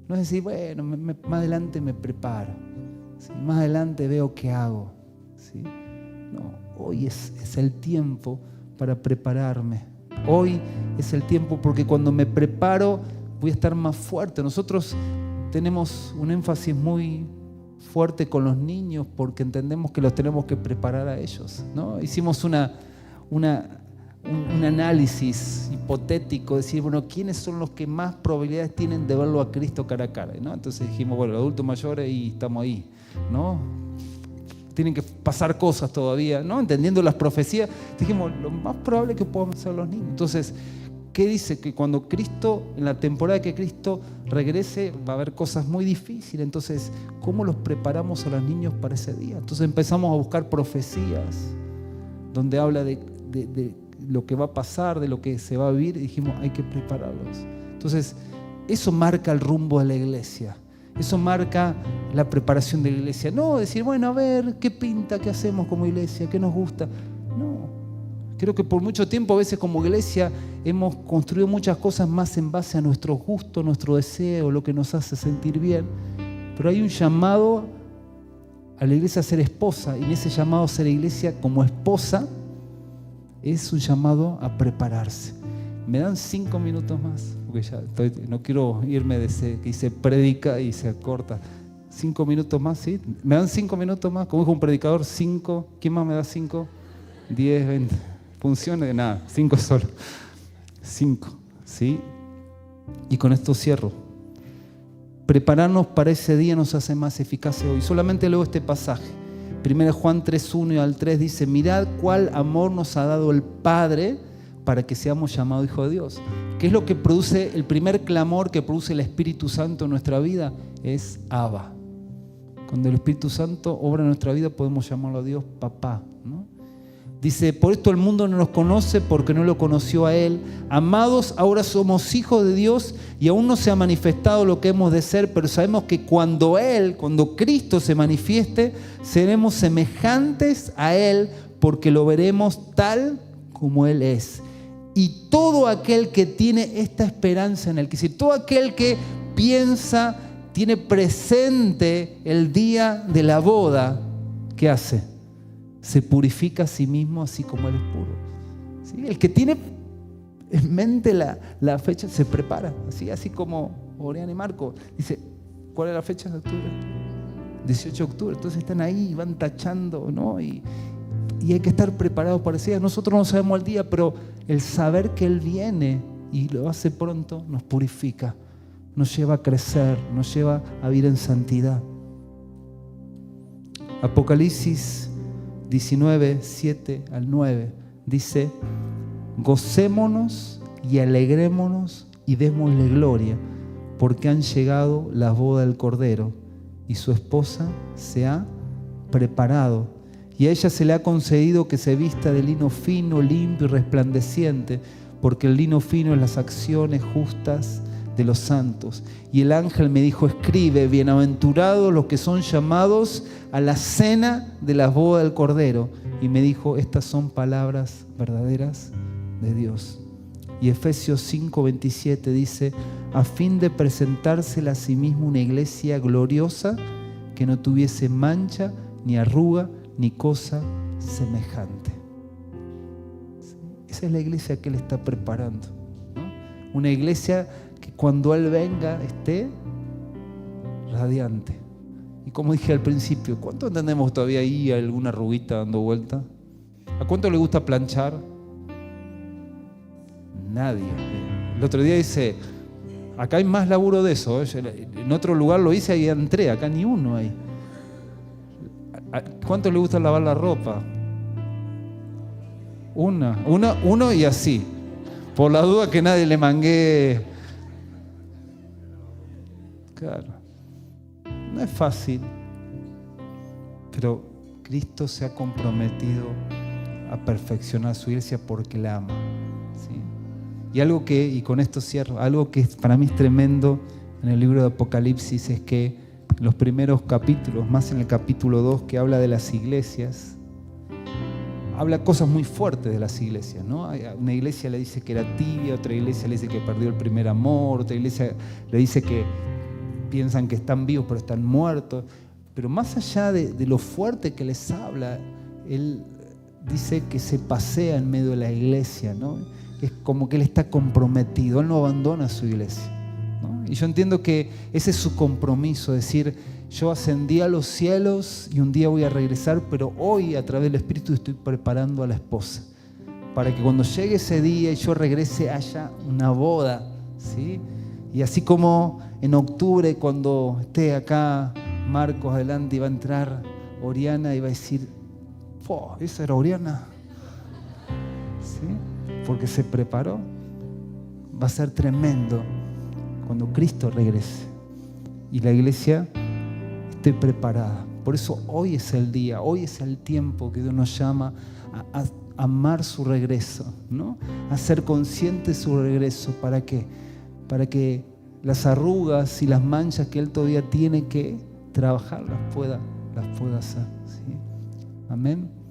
Speaker 1: No es decir, bueno, más adelante me preparo. ¿Sí? Más adelante veo qué hago. ¿Sí? No, hoy es el tiempo para prepararme. Hoy es el tiempo porque cuando me preparo voy a estar más fuerte. Nosotros tenemos un énfasis muy fuerte con los niños porque entendemos que los tenemos que preparar a ellos, ¿no? Hicimos un análisis hipotético, decir, bueno, ¿quiénes son los que más probabilidades tienen de verlo a Cristo cara a cara, ¿no? Entonces dijimos, bueno, los adultos mayores y estamos ahí, ¿no? Tienen que pasar cosas todavía, ¿no? Entendiendo las profecías, dijimos, lo más probable es que podamos ser los niños. Entonces, ¿Qué dice? Que cuando Cristo, en la temporada que Cristo regrese, va a haber cosas muy difíciles. Entonces, ¿cómo los preparamos a los niños para ese día? Entonces empezamos a buscar profecías donde habla de lo que va a pasar, de lo que se va a vivir, y dijimos, hay que prepararlos. Entonces, eso marca el rumbo de la iglesia. Eso marca la preparación de la iglesia. No decir, bueno, a ver, ¿qué pinta? ¿Qué hacemos como iglesia? ¿Qué nos gusta? No. Creo que por mucho tiempo a veces como iglesia hemos construido muchas cosas más en base a nuestro gusto, nuestro deseo, lo que nos hace sentir bien. Pero hay un llamado a la iglesia a ser esposa, y en ese llamado a ser iglesia como esposa es un llamado a prepararse. ¿Me dan 5 minutos más? Porque ya no quiero irme de ese que dice predica y se corta. 5 minutos más, ¿sí? ¿Me dan 5 minutos más? Como dijo un predicador, 5. ¿Quién más me da 5? 10, 20. Funciona de nada, 5 solo. 5, ¿sí? Y con esto cierro. Prepararnos para ese día nos hace más eficaces hoy. Solamente leo este pasaje. 1 Juan 3:1 y al 3 dice, mirad cuál amor nos ha dado el Padre para que seamos llamados hijos de Dios. ¿Qué es lo que produce el primer clamor que produce el Espíritu Santo en nuestra vida? Es Abba. Cuando el Espíritu Santo obra en nuestra vida podemos llamarlo a Dios papá, ¿no? Dice, por esto el mundo no nos conoce porque no lo conoció a Él. Amados, ahora somos hijos de Dios y aún no se ha manifestado lo que hemos de ser, pero sabemos que cuando Cristo se manifieste, seremos semejantes a Él porque lo veremos tal como Él es. Y todo aquel que tiene esta esperanza en Él, que si todo aquel que piensa, tiene presente el día de la boda, ¿qué hace? Se purifica a sí mismo así como Él es puro. ¿Sí? El que tiene en mente la fecha se prepara, así como Oriana y Marco. Dice, ¿cuál es la fecha de octubre? 18 de octubre. Entonces están ahí y van tachando, ¿no? Y hay que estar preparados para ese día. Nosotros no sabemos el día, pero el saber que Él viene y lo hace pronto nos purifica, nos lleva a crecer, nos lleva a vivir en santidad. Apocalipsis 19, 7 al 9 dice, gocémonos y alegrémonos y démosle gloria, porque han llegado las bodas del Cordero y su esposa se ha preparado. Y a ella se le ha concedido que se vista de lino fino, limpio y resplandeciente, porque el lino fino es las acciones justas de los santos. Y el ángel me dijo, escribe, bienaventurados los que son llamados a la cena de las bodas del Cordero. Y me dijo, estas son palabras verdaderas de Dios. Y Efesios 5:27 dice, a fin de presentársela a sí mismo una iglesia gloriosa que no tuviese mancha, ni arruga, ni cosa semejante. Esa es la iglesia que Él está preparando, ¿no? Una iglesia que cuando Él venga esté radiante. Y como dije al principio, ¿cuánto entendemos todavía ahí alguna arruguita dando vuelta? ¿A cuánto le gusta planchar? Nadie. El otro día dice, acá hay más laburo de eso, ¿eh? En otro lugar lo hice y entré, acá ni uno hay. ¿Cuánto le gusta lavar la ropa? Uno y así. Por la duda que nadie le mangue. Claro. No es fácil. Pero Cristo se ha comprometido a perfeccionar su iglesia porque la ama. ¿Sí? Y con esto cierro, algo que para mí es tremendo en el libro de Apocalipsis es que los primeros capítulos, más en el capítulo 2 que habla de las iglesias, habla cosas muy fuertes de las iglesias, ¿no? Una iglesia le dice que era tibia, otra iglesia le dice que perdió el primer amor, otra iglesia le dice que piensan que están vivos pero están muertos. Pero más allá de lo fuerte que les habla, Él dice que se pasea en medio de la iglesia, ¿no? Es como que Él está comprometido, Él no abandona a su iglesia, ¿no? Y yo entiendo que ese es su compromiso, decir, yo ascendí a los cielos y un día voy a regresar, pero hoy a través del Espíritu estoy preparando a la esposa, para que cuando llegue ese día y yo regrese haya una boda, ¿sí? Y así como en octubre cuando esté acá Marcos adelante y va a entrar Oriana y va a decir, esa era Oriana, ¿sí? Porque se preparó. va a ser tremendo cuando Cristo regrese y la iglesia esté preparada. Por eso hoy es el día, hoy es el tiempo que Dios nos llama a amar su regreso, ¿no? A ser conscientes de su regreso. ¿Para qué? Para que las arrugas y las manchas que Él todavía tiene que trabajar las pueda hacer, ¿sí? Amén.